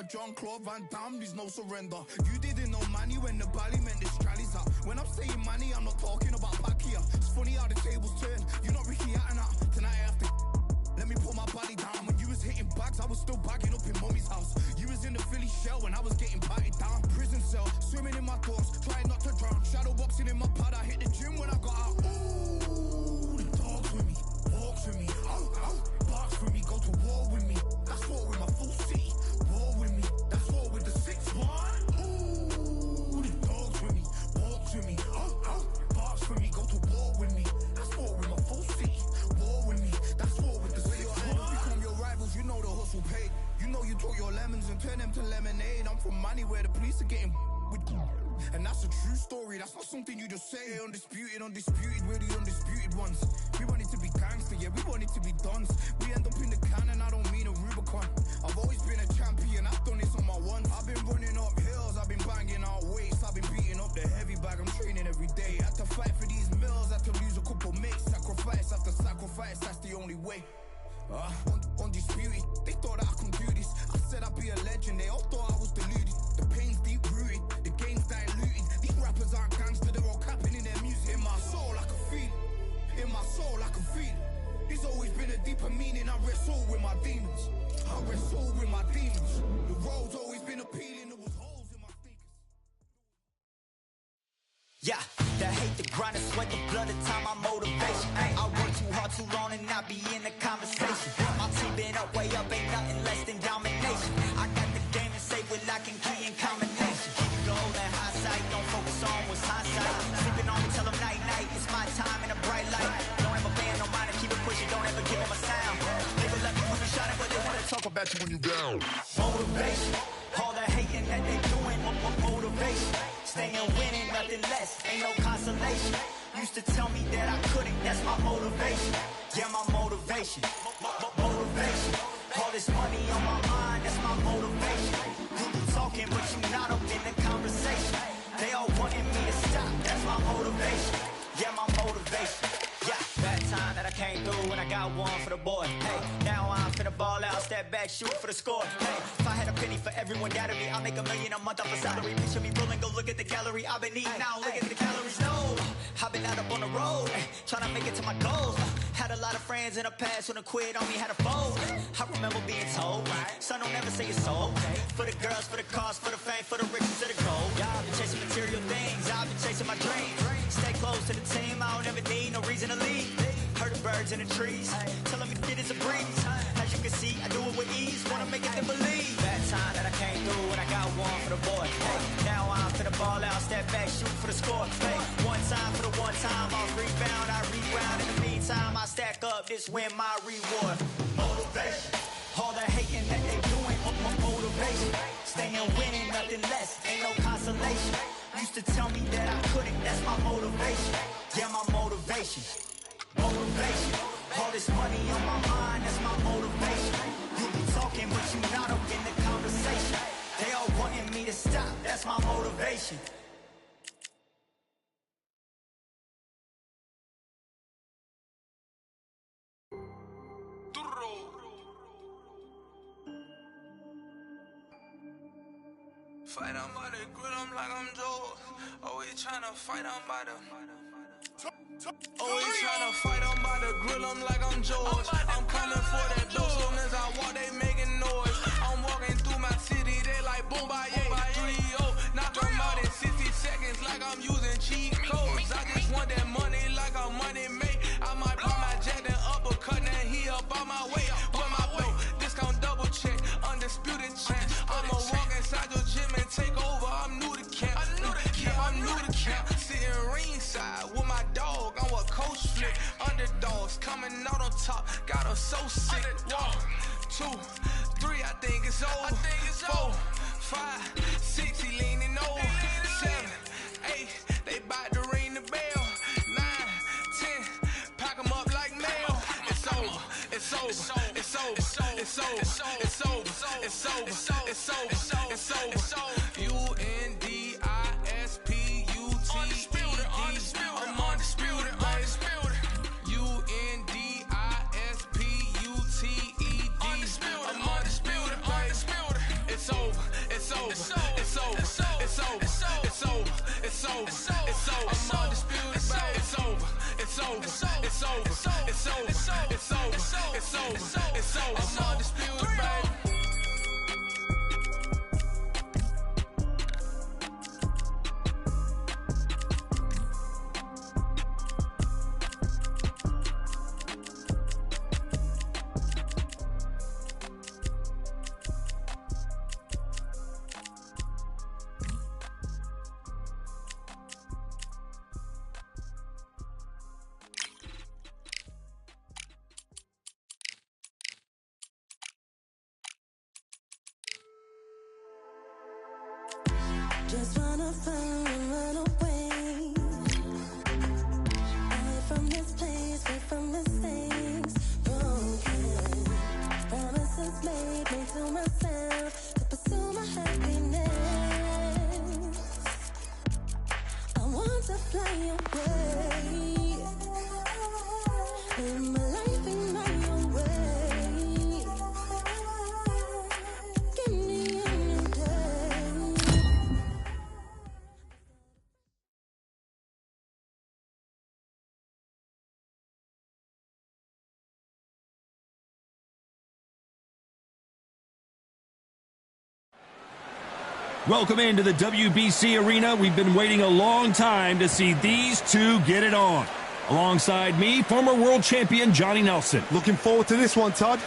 Jean-Claude Van Damme, there's no surrender. You didn't know money when the bally meant the strallies up. When I'm saying money, I'm not talking about Pacquiao. It's funny how the tables turn. You're not Ricky Hatton. Tonight I have to let me put my body down. When you was hitting bags, I was still bagging up in mommy's house. You was in the Philly shell when I was getting patted down. Prison cell, swimming in my thoughts, trying not to drown. Shadow boxing in my pad, I hit the gym when I got out. Ooh, the dogs with me, walks with me, barks for me, go to war with me. That's war with my full city. War with me, that's war with the 6-1. Ooh, the dogs with me, walks with me, barks for me, go to war with me. That's war with my full city. War with me, that's war with the 6-1. Become your rivals, you know the hustle paid. You know you took your lemons and turn them to lemonade. I'm from money where the police are getting with. And that's a true story, that's not something you just say. Undisputed, we're the undisputed ones. We want it to be gangster, yeah, we want it to be dons. We end up in the can and I don't mean a Rubicon. I've always been a champion, I've done this on my ones. I've been running up hills, I've been banging out weights. I've been beating up the heavy bag, I'm training every day. Had to fight for these mills, had to lose a couple mates. Sacrifice after sacrifice, that's the only way. Undisputed, they thought that I couldn't do this. I said I'd be a legend, they all thought I was deluded. The pain's deep rooted, the game's diluted. These rappers aren't gangster, they're all capping in their music. In my soul I can feel it, in my soul I can feel it. There's always been a deeper meaning, I wrestle with my demons. I wrestle with my demons. The road's always been appealing, there was holes in my sneakers. Yeah, that hate, the grind, the sweat, the blood, the time, my motivation. I work too hard, too long, and not be in the conversation. My team been up, way up, ain't nothing less than domination. I got the game to say with lock and key and combination. Keep it gold and high sight, don't focus on what's hindsight. Sleeping on me, tell them night, night, it's my time in a bright light. Don't ever band, no mind, and keep it pushing, don't ever give them a sound. Nigga let me put me shining, but they wanna talk about you when you down. Motivation, all the hating that they doing, motivation. Staying winning, nothing less, ain't no consolation. Used to tell me that I couldn't, that's my motivation. Yeah, my motivation, motivation. All this money on my mind, that's my motivation. You be talking, but you not up in the conversation. They all wanting me to stop, that's my motivation. Yeah, my motivation. Yeah, bad time that I came through when I got one for the boy. Hey, now I'm finna ball out, step back, shoot for the score. Hey, if I had a penny for everyone doubted me, I'll make $1 million a month off a salary. Picture me rolling, go look at the gallery. I've been eating now, look at the calories. No, I've been out up on the road, trying to make it to my goals. Had a lot of friends in the past when I quit on me, had a fold. I remember being told, son, don't ever say it's so. For the girls, for the cars, for the fame, for the riches, for the gold. I've been chasing material things, I've been chasing my dreams. Stay close to the team, I don't ever need no reason to leave. Heard the birds in the trees, telling me it is a breeze. As you can see, I do it with ease, wanna make it to believe. Bad time that I came through when I got one for the boy. Hey, now I'm finna ball out, step back, shoot for the score. Hey, one time for the one time, I'll rebound, I reground. In the meantime, I stack up, this win my reward. Motivation, all the hating that they doing, motivation. Staying winning, nothing less, ain't no consolation. Used to tell me that I couldn't, that's my motivation. Yeah, my motivation, motivation. All this money on my mind, that's my motivation. You be talking, but you not up in the conversation. They all wanting me to stop, that's my motivation. Fight, I'm by the grill, I'm like I'm Joe. Always tryna fight, I'm by the. Always tryna fight, I'm by the grill, I'm like I'm George. I'm coming for that dough, soon as I walk, they making noise. I'm walking through my city, they like boom, by 3-0. Knock them out in 60 seconds, like I'm using cheat codes. I just want that money, like I'm money made. I might buy my jack, then uppercut, then he up on my way. Where my way? Discount double check, undisputed champ. I'ma walk inside your gym and take over. I'm new to camp. Yeah, I'm new to camp. Sitting ringside with my dog. I'm a coach flick. Underdogs coming out on top. Got them so sick. 1, 2, 3, I think it's over. 4, 5, 6, he leaning over. 7, 8, they bout to ring the bell. 9, 10, pack them up like mail. It's over. It's over. It's over. It's over. It's over. It's over. It's over. It's over. UNDISPUTED. I'm undisputed. UNDISPUTED. I'm undisputed. It's over. over. It's over. It's over. It's over. It's over. It's over. I'm undisputed, baby. It's over. It's over. It's over. It's over. It's over. It's over. It's over. I'm undisputed, baby. Just wanna find and run away, away from this place, away from mistakes broken, promises made to myself to pursue my happiness. I want to fly away, live my life in my own way. Give me a new day. Welcome into the WBC arena. We've been waiting a long time to see these two get it on. Alongside me, former world champion Johnny Nelson. Looking forward to this one, Todd.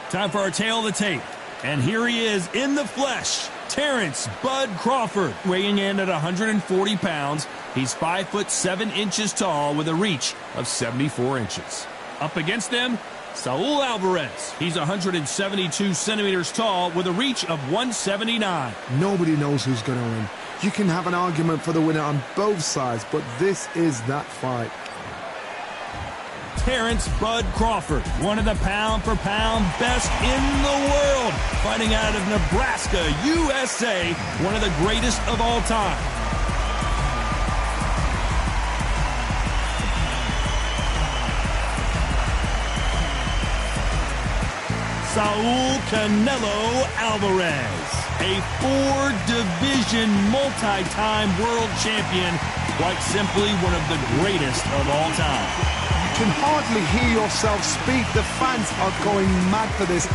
Time for our tale of the tape. And here he is in the flesh, Terrence Bud Crawford, weighing in at 140 pounds. He's 5'7" tall with a reach of 74 inches. Up against him, Saul Alvarez. He's 172 centimeters tall with a reach of 179. Nobody knows who's going to win. You can have an argument for the winner on both sides, but this is that fight. Terrence Bud Crawford, one of the pound-for-pound best in the world, fighting out of Nebraska, USA, one of the greatest of all time. Saul Canelo Alvarez, a four-division, multi-time world champion, quite simply one of the greatest of all time. You can hardly hear yourself speak. The fans are going mad for this.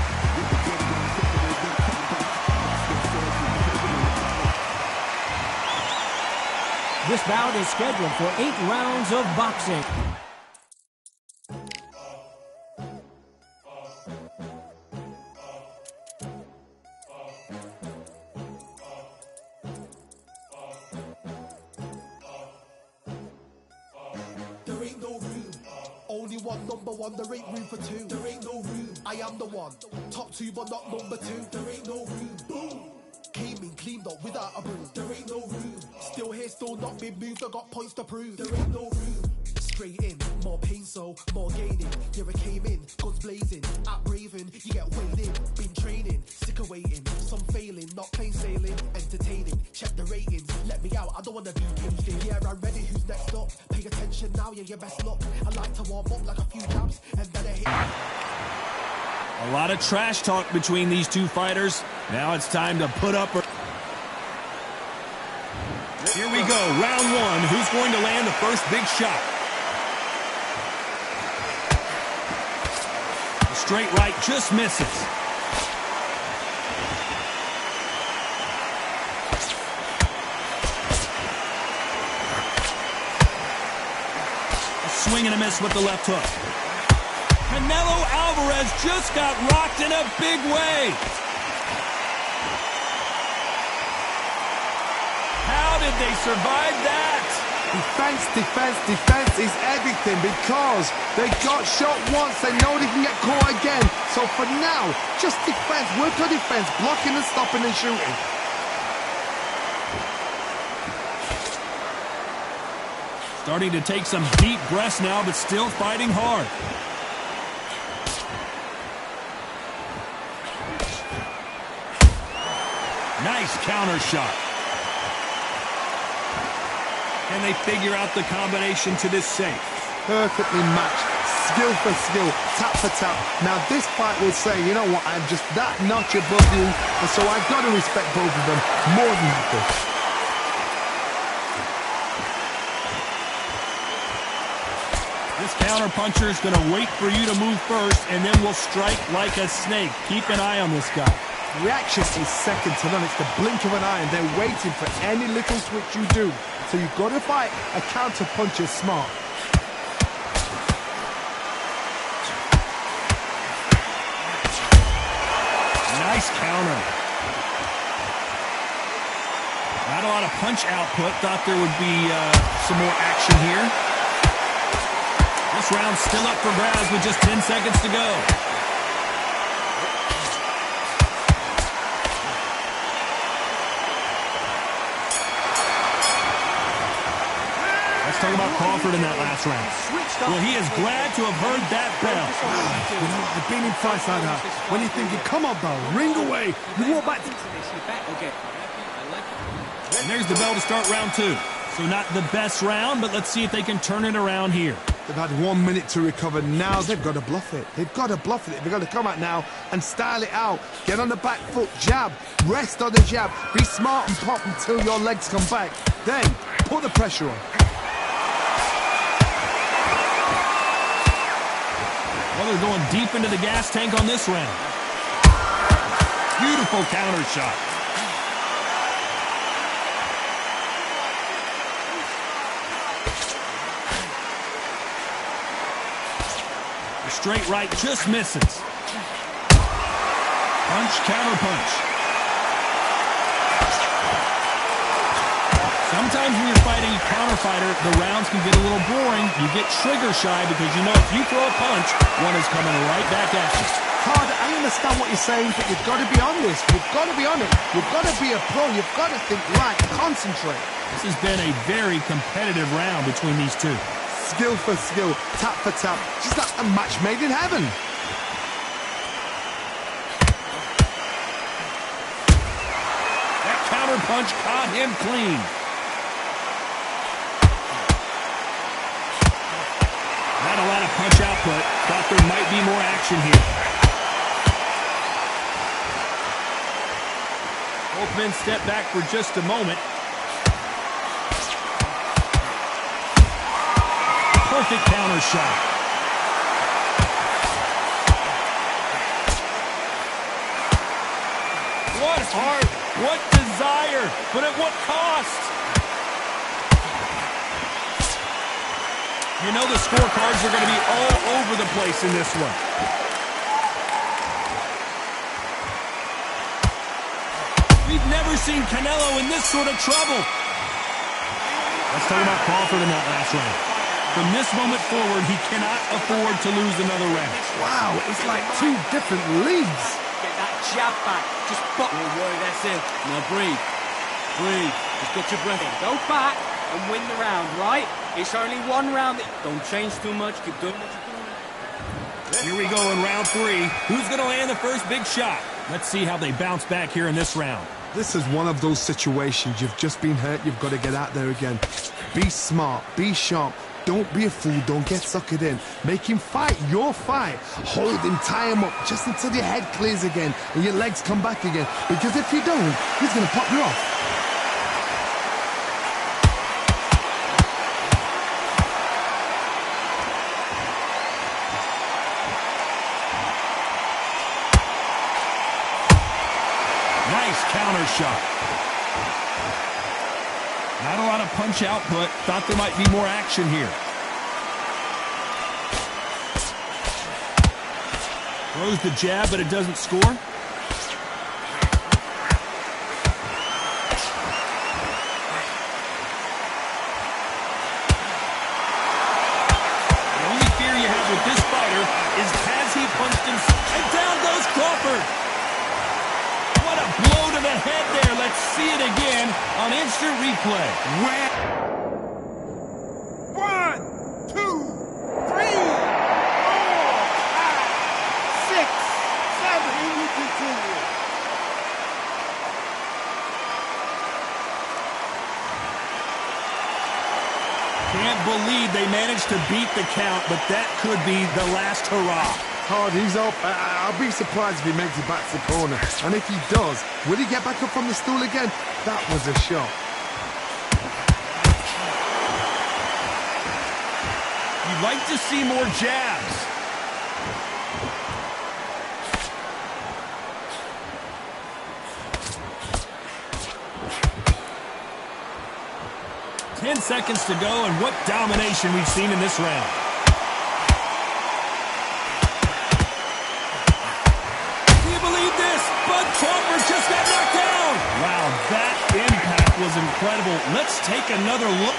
This bout is scheduled for 8 rounds of boxing. There ain't no room. Only one number one, there ain't room for two. There ain't no room. I am the one. Top two, but not number two. There ain't no room. Boom. Came in, cleaned up without a broom. There ain't no room. Still here, still not been moved. I got points to prove. There ain't no room. Straight in, more pain, so more gaining. Here I came in, guns blazing. At Raven, you get weighed in. Been training, sick of waiting. Some failing, not plain sailing. Entertaining, check the ratings. Let me out, I don't wanna be caged in. Yeah, I'm ready, who's next up? Pay attention now, yeah, your best luck. I like to warm up like a few jabs, and then I hit. A lot of trash talk between these two fighters. Now it's time to put up or... Here we go, round one. Who's going to land the first big shot? The straight right just misses. A swing and a miss with the left hook. Canelo Alvarez just got rocked in a big way. How did they survive that? Defense, defense, defense is everything because they got shot once. They know they can get caught again. So for now, just defense, work on defense, blocking and stopping and shooting. Starting to take some deep breaths now, but still fighting hard. Nice counter shot. Can they figure out the combination to this safe? Perfectly matched, Skill for skill, tap for tap. Now this fight will say, you know what, I'm just that notch above you, and so I've got to respect both of them more than happy. This counter-puncher is going to wait for you to move first, and then will strike like a snake. Keep an eye on this guy. Reaction is second to none. It's the blink of an eye, and they're waiting for any little switch you do. So you've got to fight a counter-puncher smart. Nice counter. Not a lot of punch output. Thought there would be some more action here. This round's still up for grabs with just 10 seconds to go. Let's talk about Crawford in that last round. Well, he is glad to have heard that bell. You know, I've been in fights like that. When you're thinking, come on, bell, ring away. You walk back to... And there's the bell to start round two. So not the best round, but let's see if they can turn it around here. They've had 1 minute to recover. Now they've got to bluff it. They've got to bluff it. They've got to come out now and style it out. Get on the back foot, jab. Rest on the jab. Be smart and pop until your legs come back. Then put the pressure on. Well, they're going deep into the gas tank on this round. Beautiful counter shot. The straight right just misses. Punch, counter punch. Sometimes when you're fighting a counter fighter, the rounds can get a little boring. You get trigger shy because you know if you throw a punch, one is coming right back at you. Todd, I understand what you're saying, but you've got to be on this. You've got to be on it. You've got to be a pro. You've got to think right. Concentrate. This has been a very competitive round between these two. Skill for skill, tap for tap. Just like a match made in heaven. That counter punch caught him clean. Not a lot of punch output. Thought there might be more action here. Both men step back for just a moment. Perfect counter shot. What heart, what desire, but at what cost? You know the scorecards are going to be all over the place in this one. We've never seen Canelo in this sort of trouble. Let's talk about Crawford in that last round. From this moment forward, he cannot afford to lose another round. Wow, it's like two different leagues. Get that jab back. Just pop. Don't worry, that's it. Now breathe. Breathe. Just get your breath in. Go back and win the round, right? It's only one round. Don't change too much. Keep doing what you're doing. Here we go in round three. Who's going to land the first big shot? Let's see how they bounce back here in this round. This is one of those situations. You've just been hurt. You've got to get out there again. Be smart. Be sharp. Don't be a fool. Don't get suckered in. Make him fight your fight. Hold him, tie him up just until your head clears again and your legs come back again. Because if you don't, he's going to pop you off. Nice counter shot. Not a lot of punch output. Thought there might be more action here. Throws the jab, but it doesn't score. The only fear you have with this fighter is has he punched himself? And down goes Crawford. What a blow to the head there. Let's see it again on instant replay. 1, 2, 3, 4, 5, 6, 7. And we continue. Can't believe they managed to beat the count, but that could be the last hurrah. Hard, he's up. I'll be surprised if he makes it back to the corner. And if he does, will he get back up from the stool again? That was a shot. You'd like to see more jabs. Ten seconds to go, and what domination we've seen in this round. Do you believe this? Bud Crawford just got knocked down. Wow, that impact was incredible. Let's take another look.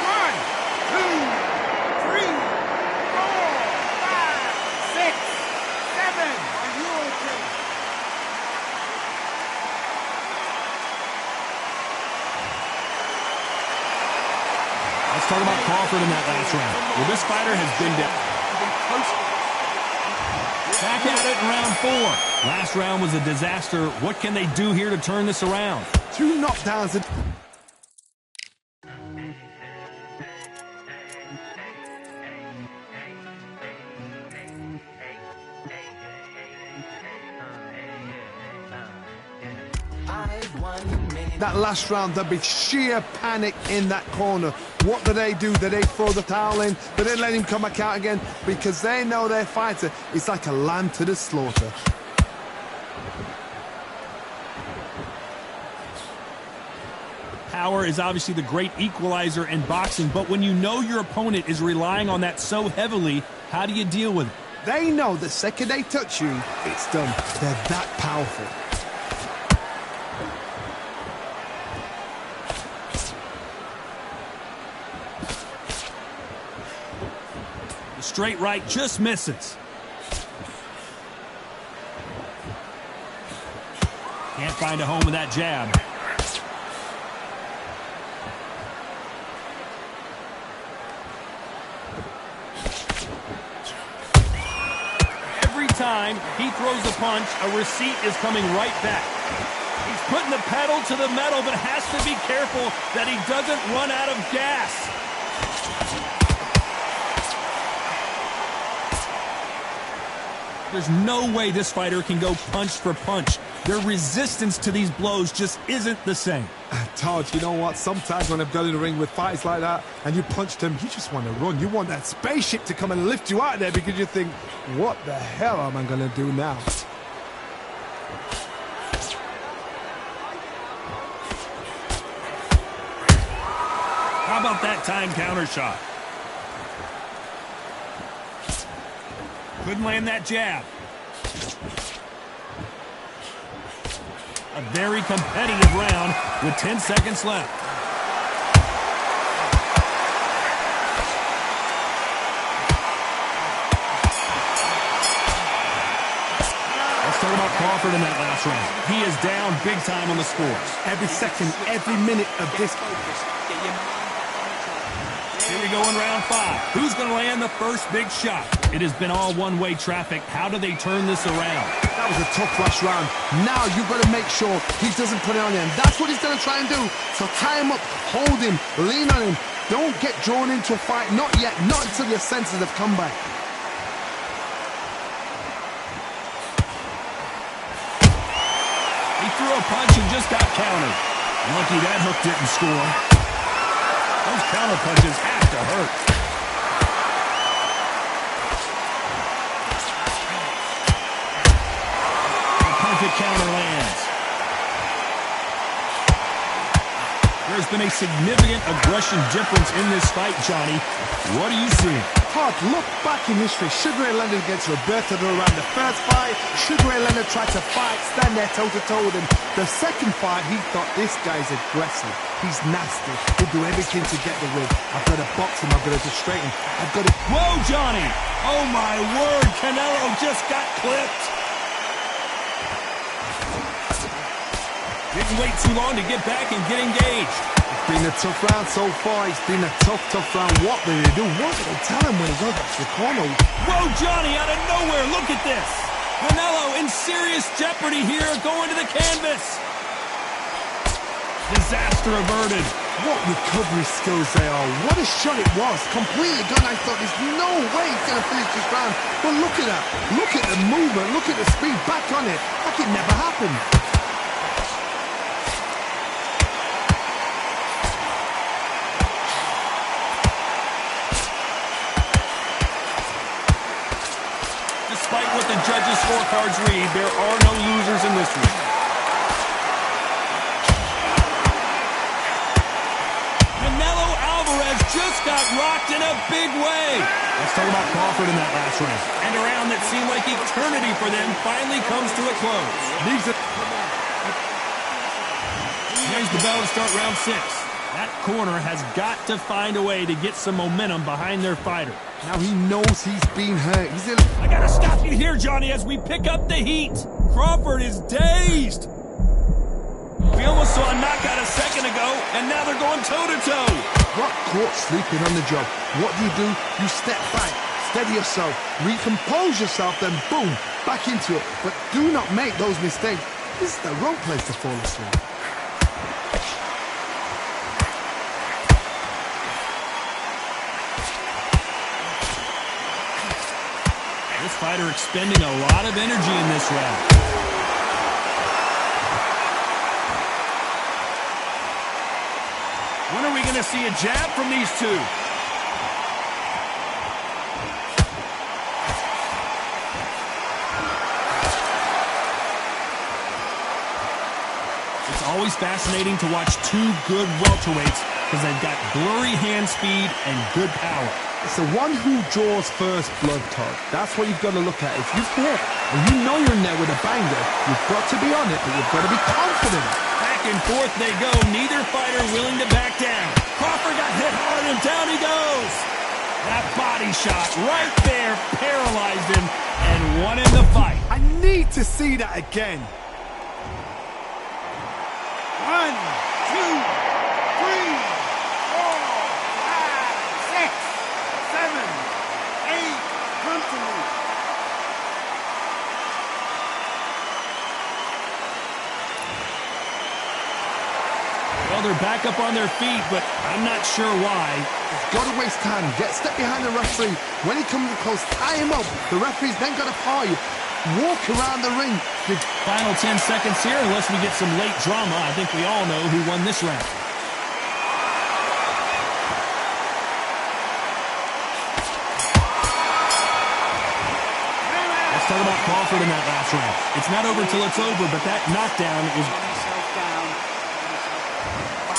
1, 2, 3, 4, 5, 6, 7. Are you okay? Let's talk about Crawford in that last round. Well, this fighter has been down. Back at it in round 4. Last round was a disaster. What can they do here to turn this around? 2 knockdowns. That last round, there'd be sheer panic in that corner. What do? Do they throw the towel in? Do they let him come back out again? Because they know their fighter is like a lamb to the slaughter. Power is obviously the great equalizer in boxing, but when you know your opponent is relying on that so heavily, how do you deal with it? They know the second they touch you, it's done. They're that powerful. The straight right just misses. Can't find a home with that jab. Every time he throws a punch, a receipt is coming right back. He's putting the pedal to the metal, but has to be careful that he doesn't run out of gas. There's no way this fighter can go punch for punch. Their resistance to these blows just isn't the same. Todd, you know what? Sometimes when I've got in the ring with fights like that and you punch them, you just want to run. You want that spaceship to come and lift you out of there because you think, what the hell am I going to do now? How about that time counter shot? Couldn't land that jab. A very competitive round with 10 seconds left. Let's talk about Crawford in that last round. He is down big time on the scores. Every second, every minute of this. Here we go in round 5. Who's going to land the first big shot? It has been all one-way traffic. How do they turn this around? That was a tough last round. Now you've got to make sure he doesn't put it on him. That's what he's going to try and do. So tie him up, hold him, lean on him. Don't get drawn into a fight. Not yet. Not until your senses have come back. He threw a punch and just got countered. Lucky that hook didn't score. Those counter punches have to hurt. The perfect counter lands. There's been a significant aggression difference in this fight, Johnny. What do you see? Hard, look back in history. Sugar Ray Leonard against Roberto Duran. The first fight, Sugar Ray Leonard tried to fight, stand there toe-to-toe with him. The second fight, he thought, this guy's aggressive. He's nasty. He'll do everything to get the win. I've got to box him. I've got to straighten him. I've got to... Whoa, Johnny! Oh, my word. Canelo just got clipped. Didn't wait too long to get back and get engaged. It's been a tough round so far. It's been a tough round. What did they do? What did they tell him when he got to the corner? Whoa, Johnny, out of nowhere. Look at this. Canelo in serious jeopardy here, going to the canvas. Disaster averted. What recovery skills they are. What a shot it was. Completely gone. I thought there's no way he's going to finish this round. But look at that. Look at the movement. Look at the speed. Back on it. Like it never happened. Despite what the judges' scorecards read, there are no losers in this one. Just got rocked in a big way. Let's talk about Crawford in that last round. And a round that seemed like eternity for them finally comes to a close. There's the bell to start round 6. That corner has got to find a way to get some momentum behind their fighter. Now he knows he's been hurt. I gotta stop you here, Johnny, as we pick up the heat. Crawford is dazed. We almost saw a knockout a second ago, and now they're going toe-to-toe. Got caught sleeping on the job. What do? You step back, steady yourself, recompose yourself, then boom, back into it. But do not make those mistakes. This is the wrong place to fall asleep. This fighter expending a lot of energy in this round. When are we going to see a jab from these two? It's always fascinating to watch two good welterweights because they've got blurry hand speed and good power. It's the one who draws first blood, Todd. That's what you've got to look at. If you've hit and you know you're in there with a banger, you've got to be on it, but you've got to be confident. Back and forth they go, neither fighter willing to back down. Crawford got hit hard and down he goes. That body shot right there paralyzed him and won him the fight. I need to see that again. 1, 2, 3, 4, 5, 6, 7, 8. Come to me. Well, they're back up on their feet, but I'm not sure why. Got to waste time. Step behind the referee. When he comes close, tie him up. The referee's then got to paw you. Walk around the ring. Final 10 seconds here, unless we get some late drama. I think we all know who won this round. Let's talk about Crawford in that last round. It's not over till it's over, but that knockdown is...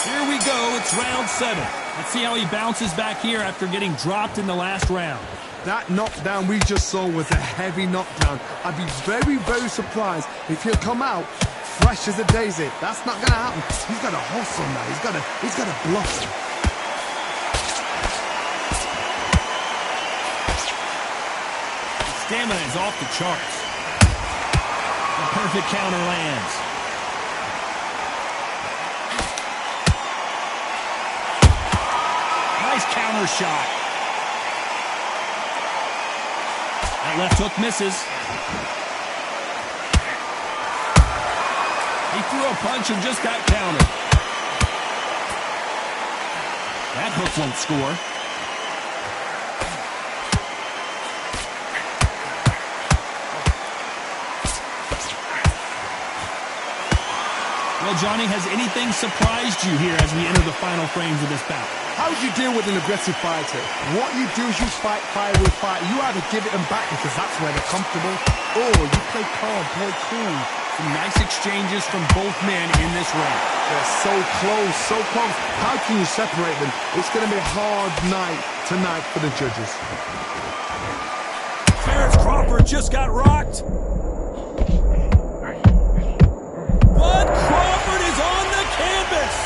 Here we go, it's round 7. Let's see how he bounces back here after getting dropped in the last round. That knockdown we just saw was a heavy knockdown. I'd be very, very surprised if he'll come out fresh as a daisy. That's not gonna happen. He's got to hustle now. He's got to blossom. His stamina is off the charts. The perfect counter lands. Nice counter shot. That left hook misses. He threw a punch and just got countered. That hook won't score. Well, Johnny, has anything surprised you here as we enter the final frames of this bout? How do you deal with an aggressive fighter? What you do is you fight fire with fire. You either give it them back because that's where they're comfortable, or you play calm, play cool. Some nice exchanges from both men in this round. They're so close, so close. How can you separate them? It's going to be a hard night tonight for the judges. Terrence Crawford just got rocked. Bud Crawford is on the canvas.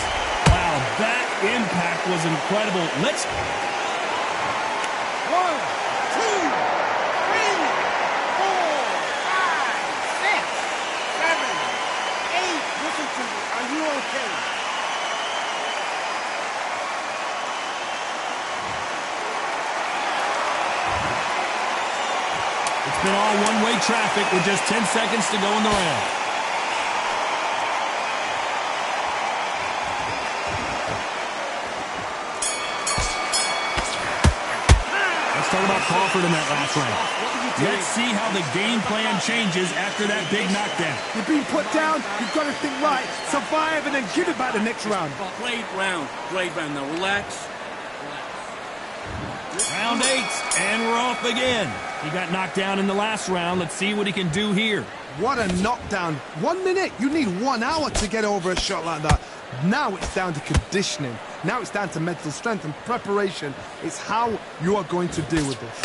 Wow, that impact was incredible. Let's... 1, 2, 3, 4, 5, 6, 7, 8. Listen to me. Are you okay? It's been all one-way traffic with just 10 seconds to go in the round. talk about Crawford in that last round. Let's see how the game plan changes after that big knockdown. You've been put down, you've got to think right, survive, and then give it back the next round. Great round. Now relax. Round 8, and we're off again. He got knocked down in the last round. Let's see what he can do here. What a knockdown. 1 minute, you need 1 hour to get over a shot like that. Now it's down to conditioning. Now it's down to mental strength and preparation. It's how you are going to deal with this.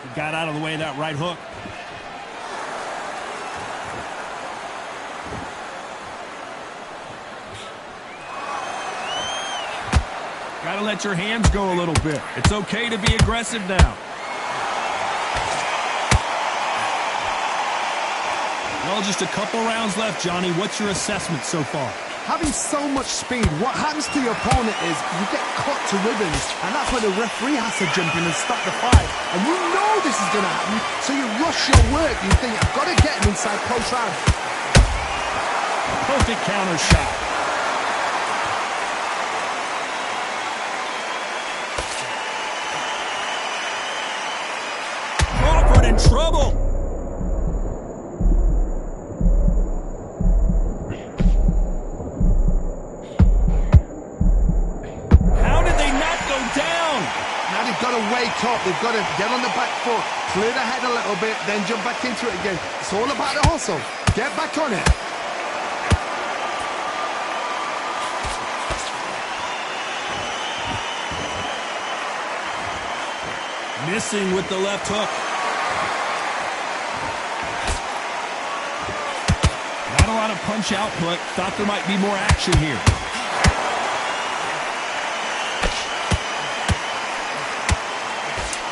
He got out of the way of that right hook. Gotta let your hands go a little bit. It's okay to be aggressive now. Well, just a couple rounds left, Johnny. What's your assessment so far? Having so much speed, what happens to your opponent is you get cut to ribbons, and that's where the referee has to jump in and stop the fight. And you know this is going to happen, so you rush your work. You think, I've got to get him inside close round. Perfect counter shot. Crawford in trouble. They've got to wake up, they've got to get on the back foot, clear the head a little bit, then jump back into it again. It's all about the hustle. Get back on it. Missing with the left hook. Not a lot of punch output. Thought there might be more action here.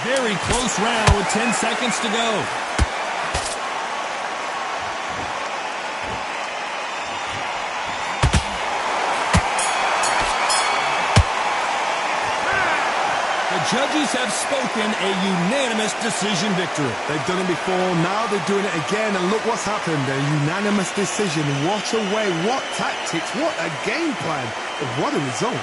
Very close round with 10 seconds to go. The judges have spoken, a unanimous decision victory. They've done it before, now they're doing it again, and look what's happened. A unanimous decision. What a way, what tactics, what a game plan. What a result.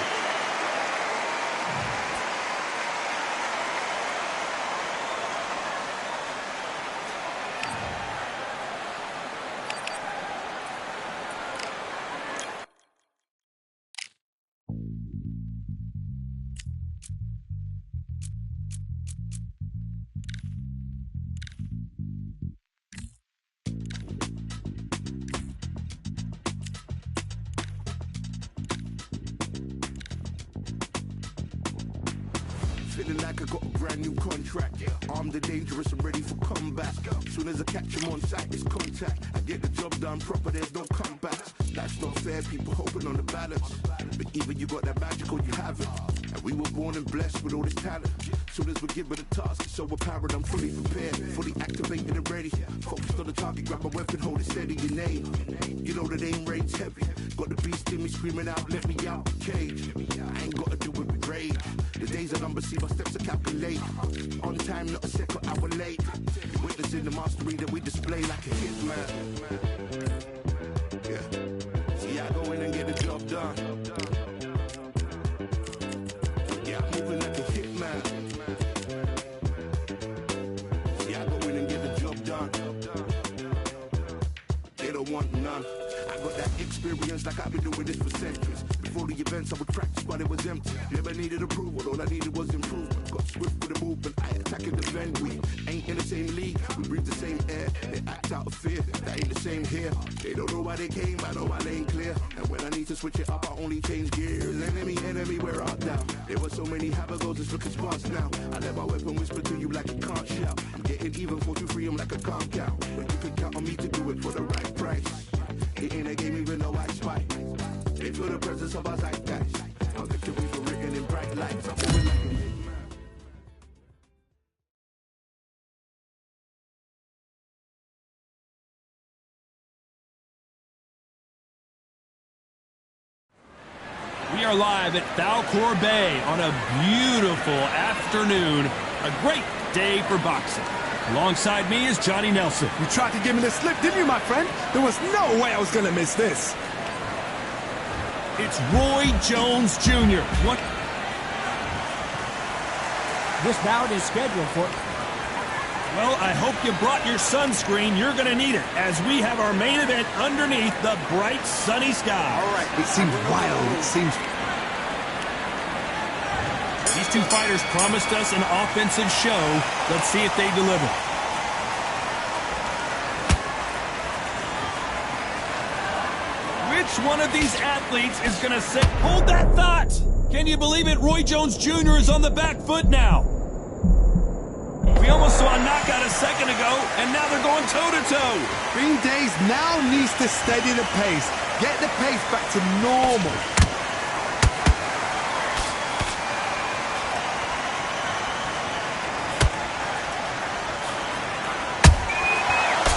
Feeling like I got a brand new contract. Armed and dangerous and ready for comeback. Soon as I catch him on sight, it's contact. I get the job done proper, there's no comebacks. That's not fair, people hoping on the balance. But either you got that magic or you haven't. And we were born and blessed with all this talent. Soon as we're given a task, it's so apparent I'm fully prepared, fully activated and ready. Focused on the target, grab my weapon, hold it steady, your name. You know that aim rate's heavy. Got the beast in me screaming out, let me out the cage. I ain't gotta do it with rage. The days are numbered, see my steps are calculate. On time, not a second hour late. Witnessing the mastery that we display like a hitman. Yeah. See, I go in and get the job done. Yeah, I'm moving like a hitman. See, I go in and get the job done. They don't want none. I got that experience like I've been doing this for centuries. Before the events I would practice but it was empty. Never needed approval, all I needed was improvement. Got swift with the movement, I attack and defend. We ain't in the same league, we breathe the same air. They act out of fear, that ain't the same here. They don't know why they came, I know my lane clear. And when I need to switch it up, I only change gears. Enemy, where art thou? There were so many habagos, it's looking sparse now. I let my weapon whisper to you like a can't shout. I'm getting even, 4-2-3, I'm like a calm cow. But you can count on me to do it for the right price. It ain't a game even though I spy. They feel the presence of our zeitgeist. Our victories were written in bright lights. I'm moving like a hitman. We are live at Falcor Bay on a beautiful afternoon. A great day for boxing. Alongside me is Johnny Nelson. You tried to give me the slip, didn't you, my friend? There was no way I was going to miss this. It's Roy Jones Jr. This bout is scheduled for... Well, I hope you brought your sunscreen. You're going to need it as we have our main event underneath the bright sunny sky. All right. It seems wild. It seems... These two fighters promised us an offensive show. Let's see if they deliver. Which one of these athletes is going to say, hold that thought? Can you believe it? Roy Jones Jr. is on the back foot now. We almost saw a knockout a second ago, and now they're going toe-to-toe. Green Days now needs to steady the pace. Get the pace back to normal.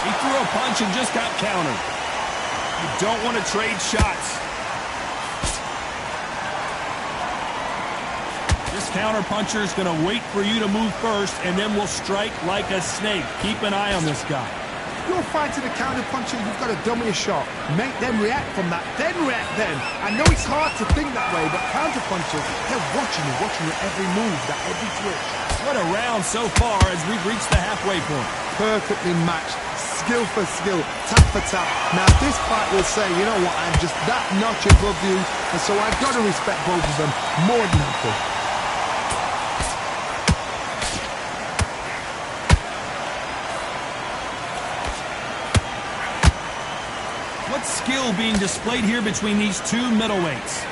He threw a punch and just got countered. You don't want to trade shots. This counter-puncher is going to wait for you to move first, and then will strike like a snake. Keep an eye on this guy. You're fighting a counter-puncher, you've got to dummy a shot. Make them react from that, then react then. I know it's hard to think that way, but counter-punchers, they're watching your every move, that every twitch. What a round so far as we've reached the halfway point. Perfectly matched. Skill for skill, tap for tap. Now this fight will say, you know what, I'm just that notch above you, and so I've got to respect both of them more than equal. What skill being displayed here between these two middleweights?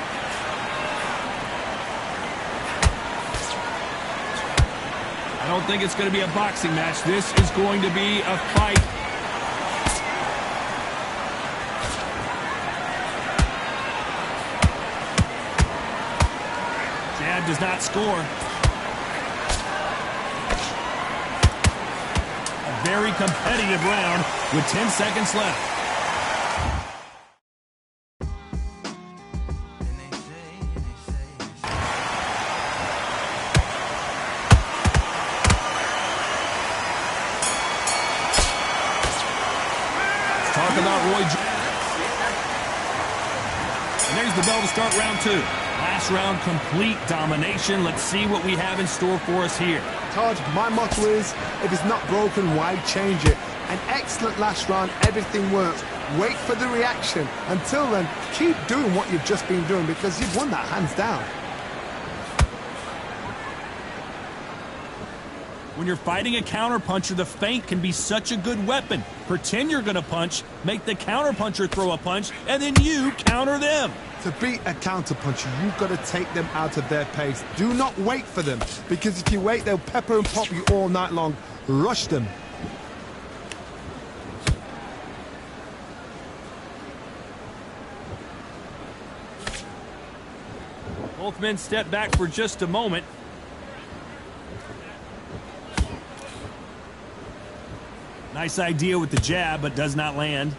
I don't think it's going to be a boxing match. This is going to be a fight. Jab does not score. A very competitive round with 10 seconds left. Talk about Roy Jones. And there's the bell to start round two. Last round, complete domination. Let's see what we have in store for us here. Todd, my motto is, if it's not broken, why change it? An excellent last round, everything works. Wait for the reaction. Until then, keep doing what you've just been doing because you've won that hands down. When you're fighting a counterpuncher, the feint can be such a good weapon. Pretend you're going to punch, make the counterpuncher throw a punch, and then you counter them. To beat a counterpuncher, you've got to take them out of their pace. Do not wait for them, because if you wait, they'll pepper and pop you all night long. Rush them. Both men step back for just a moment. Nice idea with the jab, but does not land.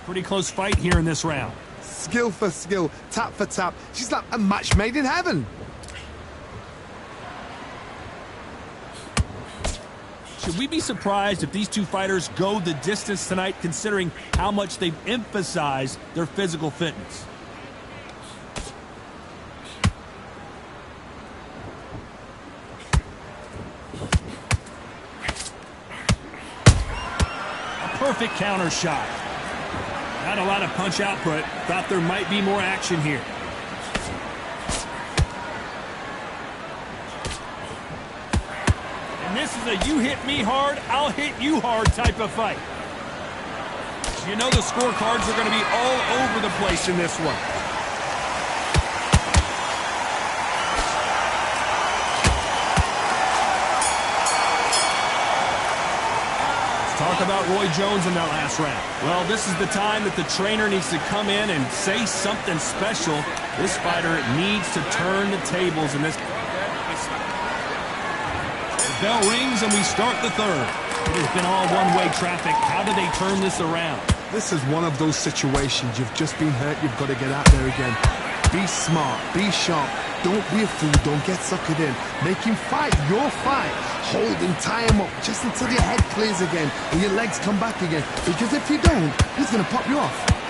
Pretty close fight here in this round. Skill for skill, tap for tap. She's like a match made in heaven. Should we be surprised if these two fighters go the distance tonight, considering how much they've emphasized their physical fitness? Perfect counter shot. Not a lot of punch output. Thought there might be more action here. And this is a you hit me hard, I'll hit you hard type of fight. You know the scorecards are going to be all over the place in this one. Talk about Roy Jones in that last round. Well, this is the time that the trainer needs to come in and say something special. This fighter needs to turn the tables in this. The bell rings and we start the third. It has been all one-way traffic. How do they turn this around? This is one of those situations. You've just been hurt. You've got to get out there again. Be smart. Be sharp. Don't be a fool. Don't get suckered in. Make him fight your fight. Hold him, tie him up, just until your head clears again and your legs come back again. Because if you don't, he's going to pop you off.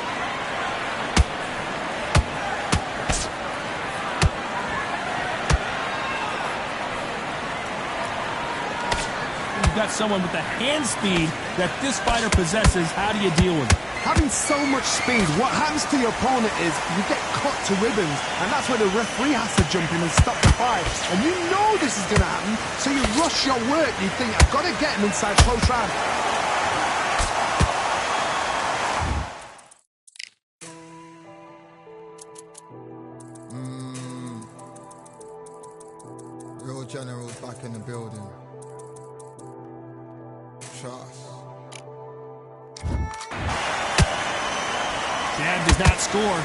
you've got someone with the hand speed that this fighter possesses, how do you deal with it? Having so much speed, what happens to your opponent is you get cut to ribbons, and that's where the referee has to jump in and stop the fight. And you know this is going to happen, so you rush your work. You think, I've got to get him inside close round. Real generals back in the building. Trust. Jab does not score.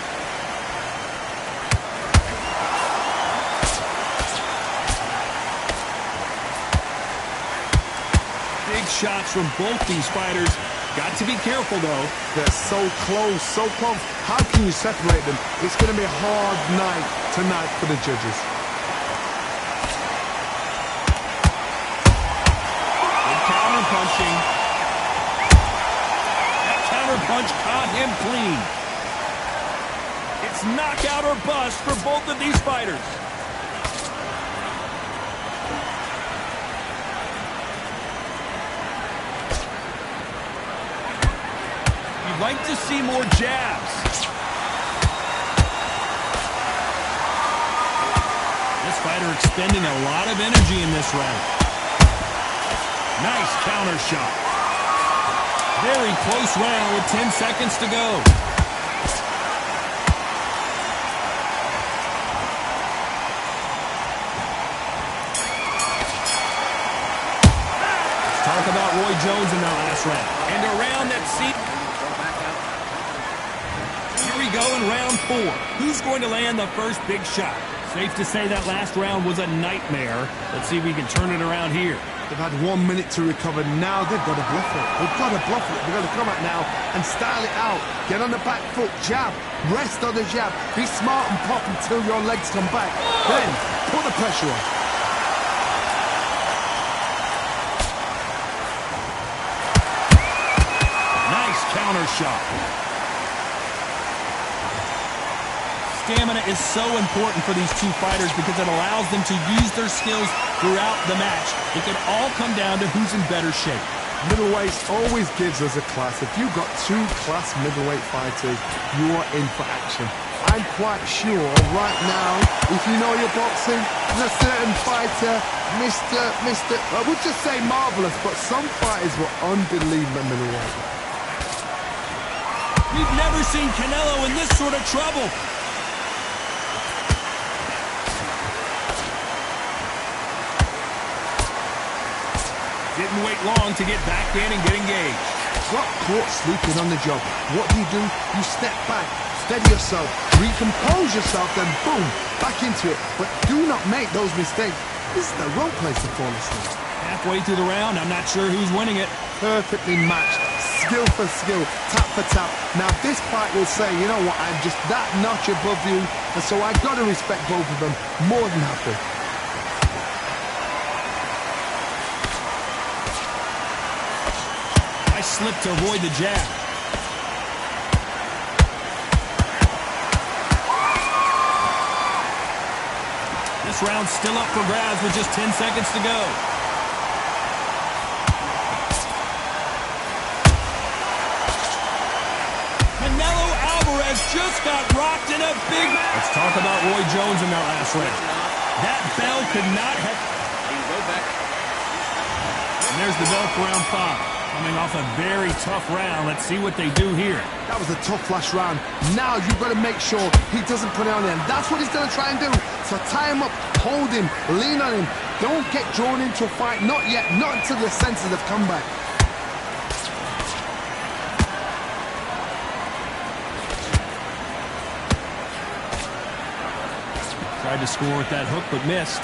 Big shots from both these fighters. Got to be careful, though. They're so close, so close. How can you separate them? It's going to be a hard night tonight for the judges. Good counter punching. That counter punch caught him clean. It's knockout or bust for both of these fighters. You'd like to see more jabs. This fighter expending a lot of energy in this round. Nice counter shot. Very close round with 10 seconds to go. Talk about Roy Jones in that last round. And a round that Here we go in round 4. Who's going to land the first big shot? Safe to say that last round was a nightmare. Let's see if we can turn it around here. They've had 1 minute to recover. Now they've got to bluff it. They've got to bluff it. They've got to come out now and style it out. Get on the back foot, jab, rest on the jab. Be smart and pop until your legs come back. Then put the pressure on. Nice counter shot. Stamina is so important for these two fighters because it allows them to use their skills throughout the match. It can all come down to who's in better shape. Middleweight always gives us a class. If you've got 2 class middleweight fighters, you are in for action. I'm quite sure right now, if you know your boxing, there's a certain fighter, I would just say marvelous, but some fighters were unbelievable middleweight. We've never seen Canelo in this sort of trouble. Didn't wait long to get back in and get engaged. Got caught sleeping on the job. What do? You step back, steady yourself, recompose yourself, then boom, back into it. But do not make those mistakes. This is the wrong place to fall asleep. Halfway through the round, I'm not sure who's winning it. Perfectly matched, skill for skill, tap for tap. Now this fight will say, you know what, I'm just that notch above you, and so I got to respect both of them more than happy. I slipped to avoid the jab. This round's still up for grabs with just 10 seconds to go. Canelo Alvarez just got rocked in a big... Let's talk about Roy Jones in that last round. That bell could not have... And there's the bell for round 5. Coming off a very tough round. Let's see what they do here. That was a tough last round. Now you've got to make sure he doesn't put it on him. That's what he's going to try and do. So tie him up, hold him, lean on him. Don't get drawn into a fight. Not yet. Not until your senses have come back. Tried to score with that hook, but missed.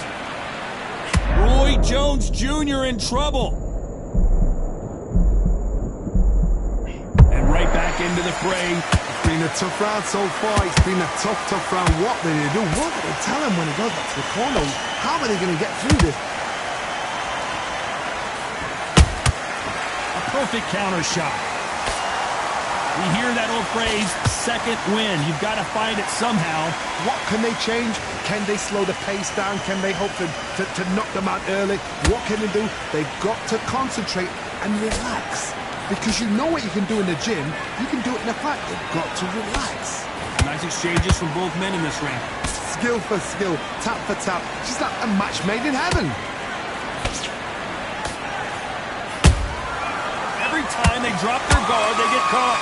Roy Jones Jr. in trouble. Right back into the fray. It's been a tough round so far. It's been a tough round. What do they do? What do they tell him when he goes back to the corner? How are they going to get through this? A perfect counter shot. We hear that old phrase, second win. You've got to find it somehow. What can they change? Can they slow the pace down? Can they hope to knock them out early? What can they do? They've got to concentrate and relax. Because you know what you can do in the gym, you can do it in a fight. They've got to relax. Nice exchanges from both men in this round. Skill for skill, tap for tap. Just like a match made in heaven. Every time they drop their guard, they get caught.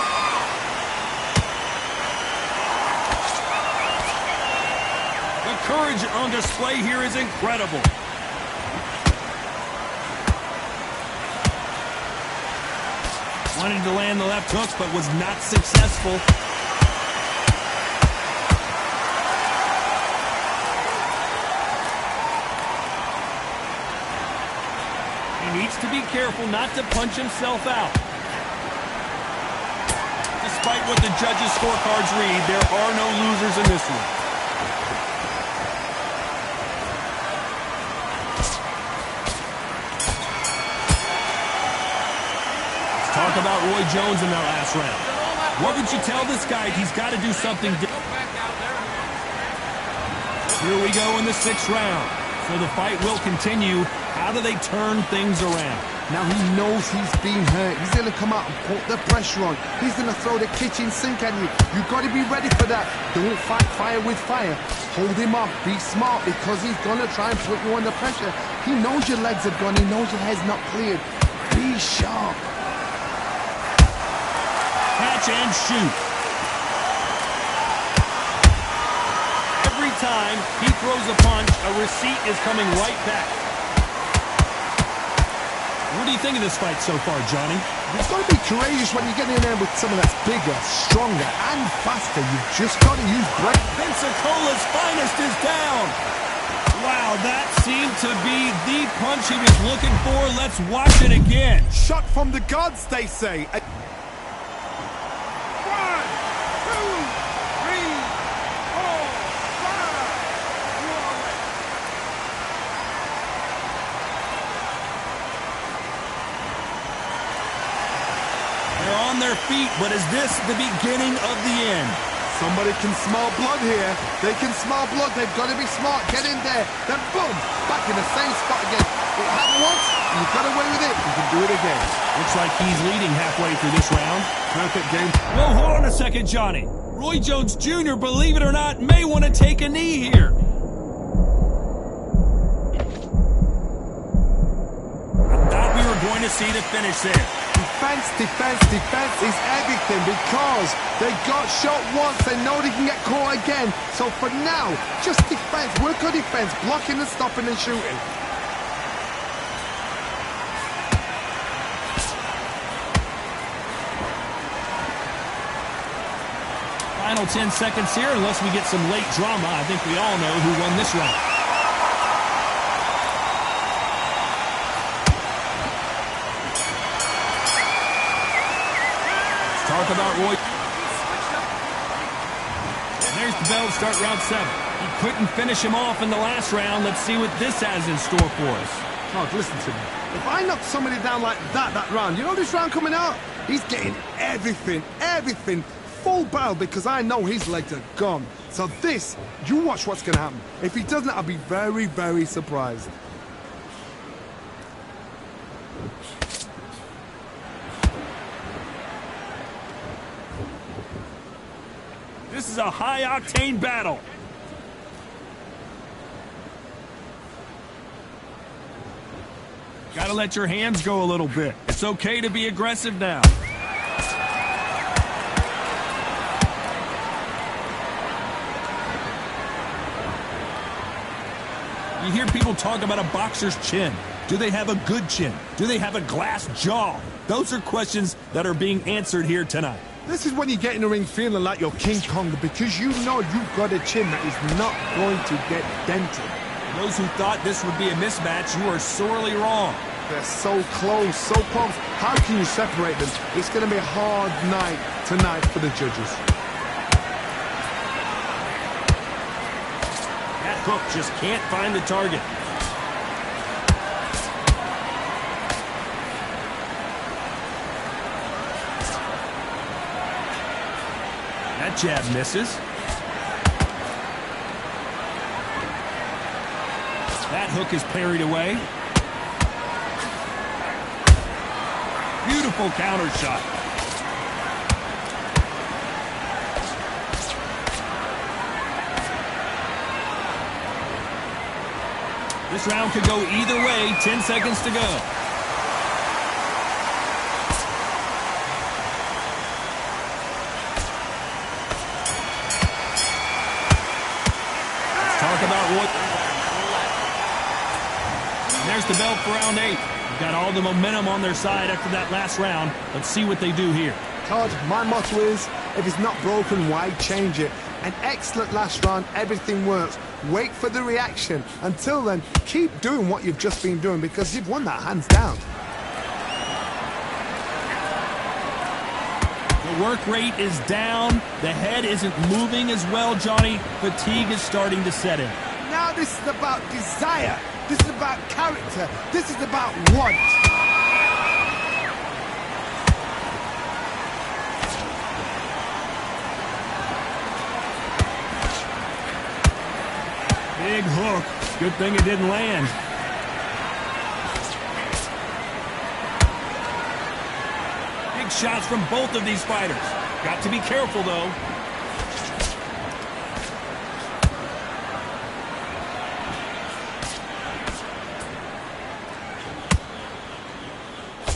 The courage on display here is incredible. Wanted to land the left hooks, but was not successful. He needs to be careful not to punch himself out. Despite what the judges' scorecards read, there are no losers in this one. Let's talk about Roy Jones in that last round. What would you tell this guy? He's got to do something different. Here we go in the 6th round. So the fight will continue. How do they turn things around? Now he knows he's been hurt. He's going to come out and put the pressure on. He's going to throw the kitchen sink at you. You've got to be ready for that. Don't fight fire with fire. Hold him off. Be smart because he's going to try and put you under pressure. He knows your legs have gone. He knows your head's not cleared. Be sharp. Catch and shoot. Every time he throws a punch, a receipt is coming right back. What do you think of this fight so far, Johnny? You've got to be courageous when you get in there with someone that's bigger, stronger, and faster. You've just got to use break. Pensacola's finest is down. Wow, that seemed to be the punch he was looking for. Let's watch it again. Shot from the gods, they say. 1, 2, 3, 4, 5. They're on their feet, but is this the beginning of the end? Somebody can smell blood here. They can smell blood. They've got to be smart. Get in there. Then boom, back in the same spot again. It happened once. You got away with it. You can do it again. Looks like he's leading halfway through this round. Perfect game. Whoa, hold on a second, Johnny. Roy Jones Jr., believe it or not, may want to take a knee here. I thought we were going to see the finish there. Defense, defense, defense is everything because they got shot once. They know they can get caught again. So for now, just defense. Work on defense. Blocking and stopping and shooting. Final 10 seconds here, unless we get some late drama. I think we all know who won this round. Let's talk about Roy. And there's the bell to start round 7. He couldn't finish him off in the last round. Let's see what this has in store for us. Mark, listen to me. If I knock somebody down like that round, you know this round coming out? He's getting everything, everything. Full barrel because I know his legs are gone. So this, you watch what's going to happen. If he doesn't, I'll be very, very surprised. This is a high-octane battle. Gotta let your hands go a little bit. It's okay to be aggressive now. You hear people talk about a boxer's chin. Do they have a good chin? Do they have a glass jaw? Those are questions that are being answered here tonight. This is when you get in the ring feeling like you're King Kong because you know you've got a chin that is not going to get dented. Those who thought this would be a mismatch, you are sorely wrong. They're so close, so close. How can you separate them? It's going to be a hard night tonight for the judges. That hook just can't find the target. That That jab misses. That hook is parried away. Beautiful counter shot. This round could go either way. 10 seconds to go. Let's talk about what... There's the belt for round 8. They've got all the momentum on their side after that last round. Let's see what they do here. Todd, my motto is, if it's not broken, why change it? An excellent last round, everything works. Wait for the reaction. Until then, keep doing what you've just been doing because you've won that hands down. The work rate is down. The head isn't moving as well, Johnny. Fatigue is starting to set in. Now this is about desire. This is about character. This is about want. Big hook. Good thing it didn't land. Big shots from both of these fighters. Got to be careful, though.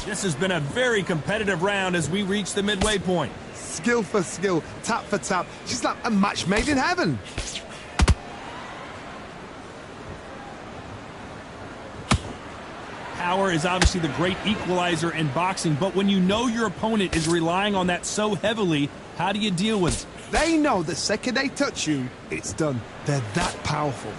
This has been a very competitive round as we reach the midway point. Skill for skill, tap for tap. She's like a match made in heaven. Power is obviously the great equalizer in boxing, but when you know your opponent is relying on that so heavily, how do you deal with it? They know the second they touch you, it's done. They're that powerful.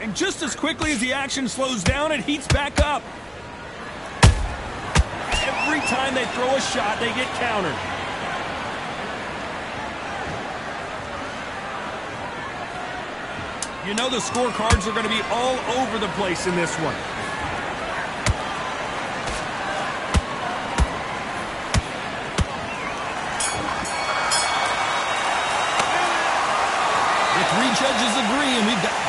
And just as quickly as the action slows down, it heats back up. Every time they throw a shot, they get countered. You know the scorecards are going to be all over the place in this one. The 3 judges agree, and we've got